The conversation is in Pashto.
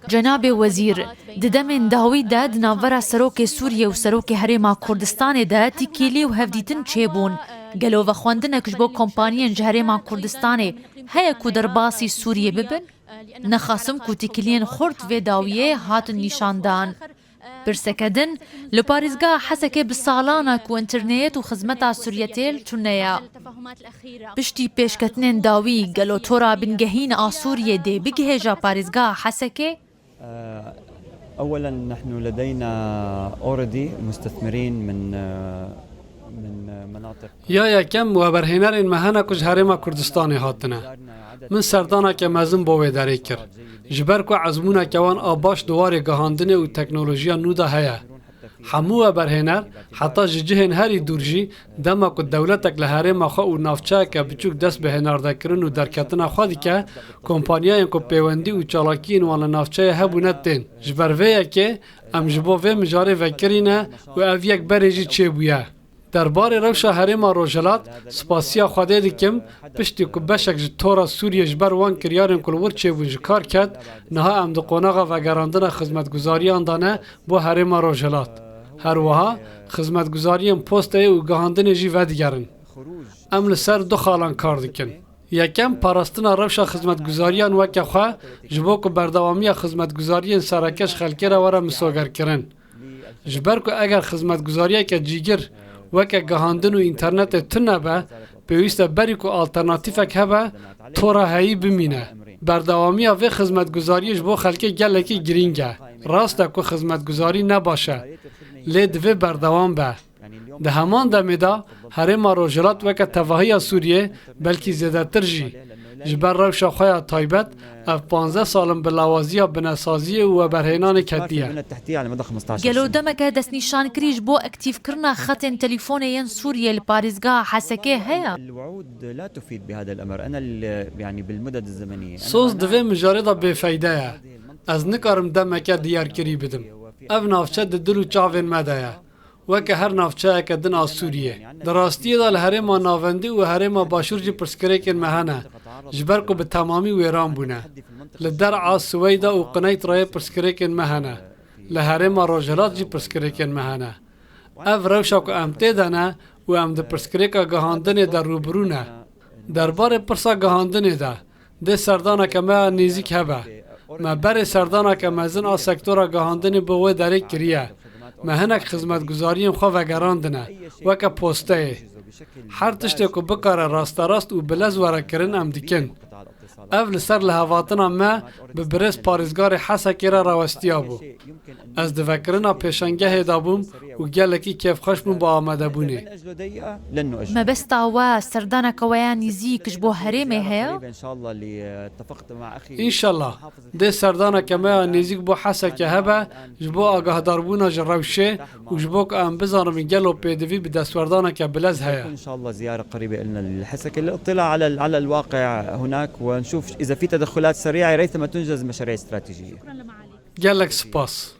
جناب وزیر ددمن داوی داد ناورا سروک سوریه و سروک هرما کردستان ده تیکیلی و هفدیتن چیبون گلو و خواندن کجبو کمپانیان جهرما کردستان هیا کو در باسی سوریه ببن نخاسم کو تیکیلین خورد و داویه هات نشاندان برسکدن لپاریزگاه حسکه بسالانا کو انترنت و خدمتا سوریتیل چونیا بشتی پیشکتنین داوی گلو تورا بنگهین آسوریه دی بگهجا پاریزگاه حسکه اولا نحن لدينا اوردي مستثمرين من مناطق یا یکم و برهنر این مهنه کج هرما کردستان هاتنه من سردانه که مزن باوی داری کرد جبر که عزمونه که وان آباش دوار گهاندنه و تکنولوژیا نودا هیا همو و برهنر حتی جهن هری دورجی دما که دولتک لهرما خو و نافچه که بچوک دست به هنارده کرن و درکتنا خودی که کمپانیای که پیوندی و چالاکین وان نافچه هبونه تین جبر ویه که ام جبو وی مجاره وکرینه و او یک بریجی چه بویه درباره روشا هرما روجلات سپاسیا خواده دیکم پشتی که بشک جتورا سوریه جبر وان کریارن کلور چه ونج کار کرد نها ام دو قوناغا و گراندن خدمتگزاری اندانه با هرما روجلات هر وها خدمتگزاری پسته و گهاندن جی و دیگرن ام لسر دو خالان کار دیکن یکم پاراستنا روشا خدمتگزاریان وکه خواه جبو که بردوامی خدمتگزاری سرکش خلکی را ورا مسوگر کرن جبر که اگر خدمتگزاری که جیگر وکه گهاندن و اینترنت تنه به پیوسته بری که آلترناتیفک هبه تورا هایی بمینه بردوامی و خدمتگزاریش بو خلکی گلکی گرینگه راسته که خدمتگزاری نباشه لید و بردوام به ده همان دمیدا هرما روجلات وکه تواهی سوریه بلکی زیاده ترجی جبر روشا خواه تایبت اف 15 سالم بلاوازی بناسازی و برهنان کدیه گلو دمکه دست نشان کریج بو اکتیف کرنا خط تليفونين سوريا لباريزگاه حسكه هيا الوعود لا تفيد بهذا الامر انا يعني بالمدد الزمنيه سوز دوی مجارده بفایده از نکارم دمکه دیار کری بدم اف نافچه دلو چاوین مدهه وکه هر نافچه که دن سوریه دراستی دال هرما ناوندی و هرما باشور جی پرسکریکن مهنه جبر کو به تمامی ویران بونه لدرعا سویدا و قنیت رای پرسکریکن مهنه لهرما روجلات جی پرسکریکن مهنه اف روشا کو امته دنه و ام د پرسکریکا گهاندن در روبرونه دربار پرسا گهاندن ده سردانه که ما نیزیک هبه ما بر سردانه که مزن آ سکتورا گهاندن بوه داره کریه مهنک خدمتگزاریم خواه و گراندنه وکه پوسته هر تشتی که بکاره راست راست و بلز وره کرن ام دیکن اول سر لحواتنا ما به برس پارزگار حسکی را روستیا بو از دوکرنا پیشنگه دابوم و گلکی کیف خوشمون با آمده بونه ما بستا و سردانا کویان نزیکش بو هرمه هیا انشالله ده سردانا کما نزیک بو حسکی هبه جبو آگاه داربونا جروشه و جبو که ام بزارم گلو پیدوی به دستوردانا که بلز هیا ان شاء الله زياره قريبه لنا للحسكه للاطلاع على الواقع هناك ونشوف اذا في تدخلات سريعه ريثما تنجز مشاريع استراتيجيه گلک سپاس